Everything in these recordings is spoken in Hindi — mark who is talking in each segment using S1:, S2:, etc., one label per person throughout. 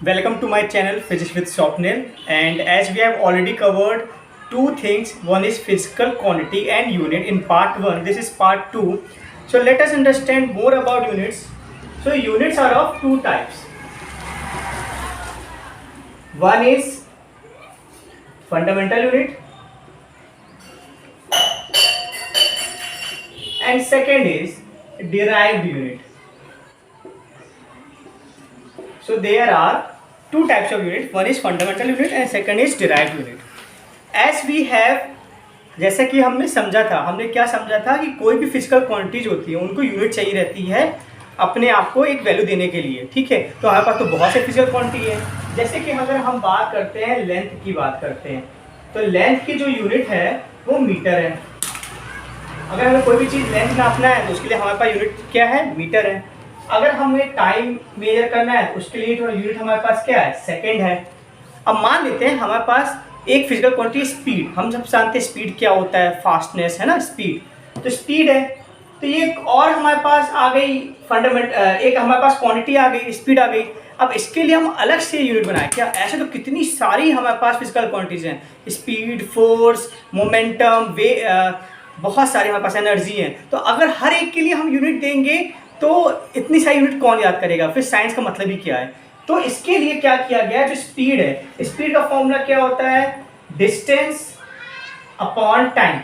S1: Welcome to my channel Physics with Swapnil, and as we have already covered two things, one is physical quantity and unit in part 1. This is part 2. So let us understand more about units. So units are of two types. One is fundamental unit and second is derived unit. So there are two types of unit. One is fundamental unit and second is derived unit. As we have, जैसे कि हमने समझा था, हमने क्या समझा था कि कोई भी फिजिकल क्वांटिटीज होती है उनको यूनिट चाहिए रहती है अपने आप को एक वैल्यू देने के लिए। ठीक है, तो हमारे पास तो बहुत से फिजिकल क्वांटिटी है। जैसे कि अगर हम बात करते हैं लेंथ की बात करते हैं, तो लेंथ की जो यूनिट है वो मीटर है। अगर हमें कोई भी चीज़ लेंथ नापना है तो उसके लिए हमारे पास यूनिट क्या है, मीटर है। अगर हमें टाइम मेजर करना है तो उसके लिए यूनिट हमारे पास क्या है, सेकेंड है। अब मान लेते हैं हमारे पास एक फिजिकल क्वांटिटी स्पीड, हम सब जानते हैं स्पीड क्या होता है, फास्टनेस है ना, स्पीड। तो स्पीड है, तो ये और हमारे पास आ गई एक हमारे पास क्वांटिटी आ गई, स्पीड आ गई। अब इसके लिए हम अलग से यूनिट बनाए क्या? ऐसे तो कितनी सारी हमारे पास फिजिकल क्वांटिटीज हैं, स्पीड, फोर्स, मोमेंटम, बहुत सारी हमारे पास एनर्जी है। तो अगर हर एक के लिए हम यूनिट देंगे तो इतनी सारी यूनिट कौन याद करेगा? फिर साइंस का मतलब ही क्या है? तो इसके लिए क्या किया गया, जो स्पीड है, स्पीड का फॉर्मूला क्या होता है, डिस्टेंस अपॉन टाइम।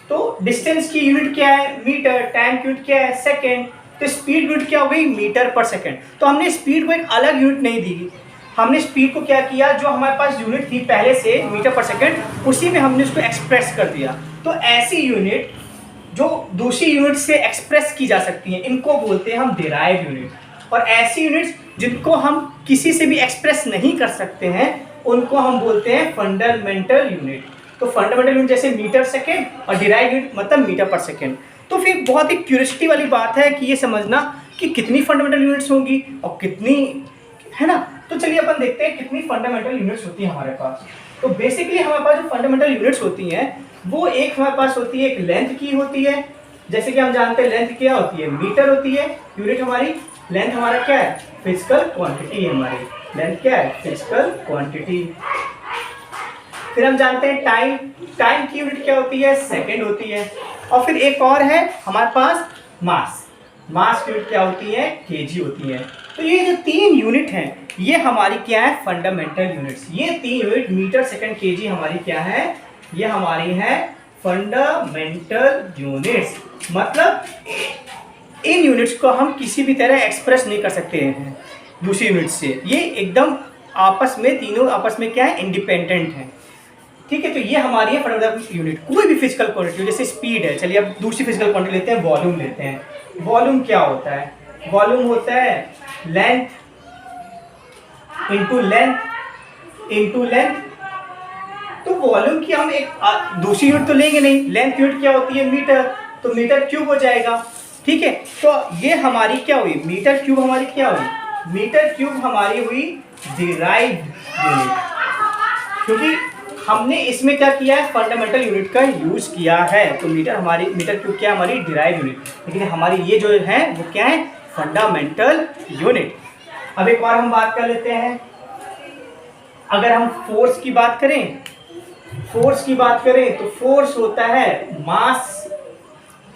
S1: तो डिस्टेंस की यूनिट क्या है, मीटर, टाइम की यूनिट क्या है, सेकेंड। तो स्पीड यूनिट क्या हो गई, मीटर पर सेकेंड। तो हमने स्पीड को एक अलग यूनिट नहीं दी, हमने स्पीड को क्या किया, जो हमारे पास यूनिट थी पहले से मीटर पर सेकेंड, उसी में हमने उसको एक्सप्रेस कर दिया। तो ऐसी यूनिट जो दूसरी यूनिट से एक्सप्रेस की जा सकती हैं, इनको बोलते हैं हम डिराइव यूनिट। और ऐसी यूनिट्स जिनको हम किसी से भी एक्सप्रेस नहीं कर सकते हैं उनको हम बोलते हैं फंडामेंटल यूनिट। तो फंडामेंटल यूनिट जैसे मीटर सेकेंड और डिराइव यूनिट मतलब मीटर पर सेकेंड। तो फिर बहुत ही क्यूरियोसिटी वाली बात है कि ये समझना कि कितनी फंडामेंटल यूनिट्स होंगी और कितनी, है ना। तो चलिए अपन देखते हैं कितनी फंडामेंटल यूनिट्स होती हैं हमारे पास। तो बेसिकली हमारे पास जो फंडामेंटल यूनिट्स होती हैं वो एक हमारे पास होती है, एक लेंथ की होती है। जैसे कि हम जानते हैं लेंथ क्या होती है, मीटर होती है यूनिट हमारी। लेंथ हमारा क्या है, फिजिकल क्वांटिटी है हमारी। लेंथ क्या है, फिजिकल क्वांटिटी। फिर हम जानते हैं टाइम, टाइम की यूनिट क्या होती है, सेकंड होती है। और फिर एक और है हमारे पास मास, मास की यूनिट क्या होती है, केजी होती है। तो ये जो तीन यूनिट हैं ये हमारी क्या है, फंडामेंटल यूनिट्स। ये तीन यूनिट मीटर, सेकंड, केजी हमारी क्या है, ये हमारी है फंडामेंटल यूनिट्स। मतलब इन यूनिट्स को हम किसी भी तरह एक्सप्रेस नहीं कर सकते हैं दूसरी यूनिट से। ये एकदम आपस में, तीनों आपस में क्या है, इंडिपेंडेंट है। ठीक है, तो ये हमारी है फंडामेंटल यूनिट। कोई भी फिजिकल क्वांटिटी, जैसे स्पीड है, चलिए अब दूसरी फिजिकल क्वांटिटी लेते हैं, वॉल्यूम लेते हैं। वॉल्यूम क्या होता है, वॉल्यूम होता है length into length into length. तो वॉल्यूम की हम एक दूसरी यूनिट तो लेंगे नहीं, लेंथ की यूनिट क्या होती है, मीटर, तो मीटर क्यूब हो जाएगा। ठीक है, तो ये हमारी क्या हुई, मीटर क्यूब हमारी क्या हुई, मीटर क्यूब हमारी हुई डिराइव्ड यूनिट। क्योंकि हमने इसमें क्या किया है, फंडामेंटल यूनिट का यूज किया है। तो मीटर क्यूब क्या हमारी डिराइव्ड यूनिट, लेकिन हमारी ये जो है वो क्या है, फंडामेंटल यूनिट। अब एक बार हम बात कर लेते हैं, अगर हम फोर्स की बात करें, फोर्स की बात करें तो फोर्स होता है मास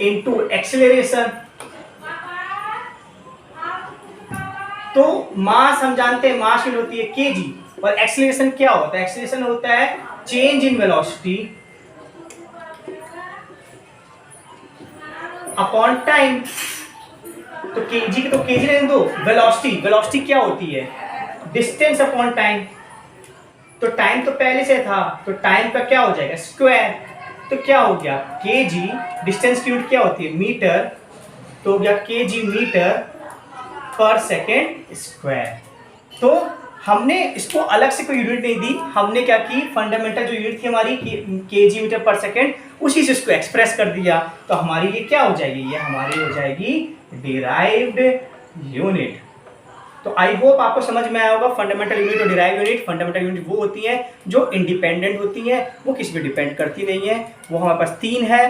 S1: इनटू एक्सेलरेशन। तो मास हम जानते हैं, मास यूनिट होती है केजी, और एक्सेलरेशन क्या होता है, एक्सेलरेशन होता है change in velocity upon time. तो केजी के तो केजी रहने दो, वेलोसिटी, वेलोसिटी क्या होती है, डिस्टेंस अपॉन टाइम। तो टाइम तो पहले से था, तो टाइम का क्या हो जाएगा, स्क्वायर। तो क्या हो गया, केजी, डिस्टेंस की यूनिट क्या होती है, मीटर, तो हो गया केजी मीटर पर सेकेंड स्क्वायर। तो हमने इसको अलग से कोई यूनिट नहीं दी, हमने क्या की, फंडामेंटल जो यूनिट थी हमारी केजी मीटर पर सेकेंड, उसी से इसको एक्सप्रेस कर दिया। तो हमारी ये क्या हो जाएगी, ये हमारी हो जाएगी डिराइव्ड यूनिट। तो आई होप आपको समझ में आया होगा फंडामेंटल यूनिट और डिराइव यूनिट। फंडामेंटल यूनिट वो होती हैं जो इंडिपेंडेंट होती हैं, वो किसी पे डिपेंड करती नहीं है। वो हमारे पास तीन है,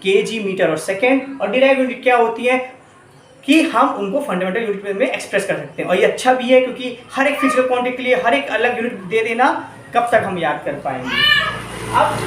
S1: केजी, मीटर और सेकेंड। और डिराइव यूनिट क्या होती है, कि हम उनको फंडामेंटल यूनिट में एक्सप्रेस कर सकते हैं। और ये अच्छा भी है क्योंकि हर एक फिजिकल क्वांटिटी के लिए हर एक अलग यूनिट दे देना कब तक हम याद कर पाएंगे। अब